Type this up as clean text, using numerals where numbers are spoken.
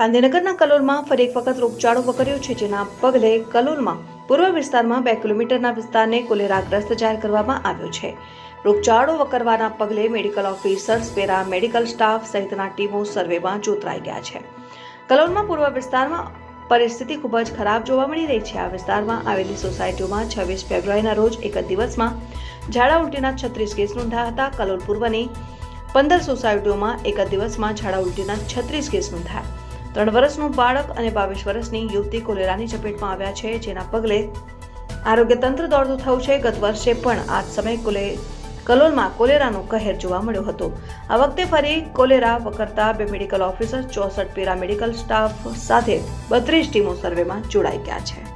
ગાંધીનગરના કલોલમાં ફરી એક વખત રોગચાળો વકર્યો છે, જેના પગલે કલોલમાં પૂર્વ વિસ્તારમાં 2 કિલોમીટરના વિસ્તારને કોલેરાગ્રસ્ત જાહેર કરવામાં આવ્યો છે. રોગચાળો વકરવાના પગલે medical officers, para medical staff સહિતના ટીમો સર્વેમાં જોતરાઈ ગયા છે. કલોલમાં પૂર્વ વિસ્તારમાં પરિસ્થિતિ ખૂબ જ ખરાબ જોવા મળી રહી છે. આ વિસ્તારમાં આવેલી સોસાયટીઓમાં 26 ફેબ્રુઆરીના રોજ એક જ દિવસમાં ઝાડા ઉલટીના 36 કેસ નોંધાયા હતા. કલોલ પૂર્વની 15 સોસાયટીઓમાં એક જ દિવસમાં ઝાડા ઉલટીના 36 કેસ નોંધાયા. 3 વર્ષનું બાળક અને 22 વર્ષની યુવતી કોલેરાની ચપેટમાં આવ્યા છે, જેના પગલે આરોગ્ય તંત્ર દોડતું થયું છે. ગત વર્ષે પણ આ જ સમયે કલોલમાં કોલેરાનો કહેર જોવા મળ્યો હતો. આ વખતે ફરી કોલેરા વકરતા 2 medical officer, 64 paramedical staff સાથે 32 ટીમો સર્વેમાં જોડાઈ ગયા છે.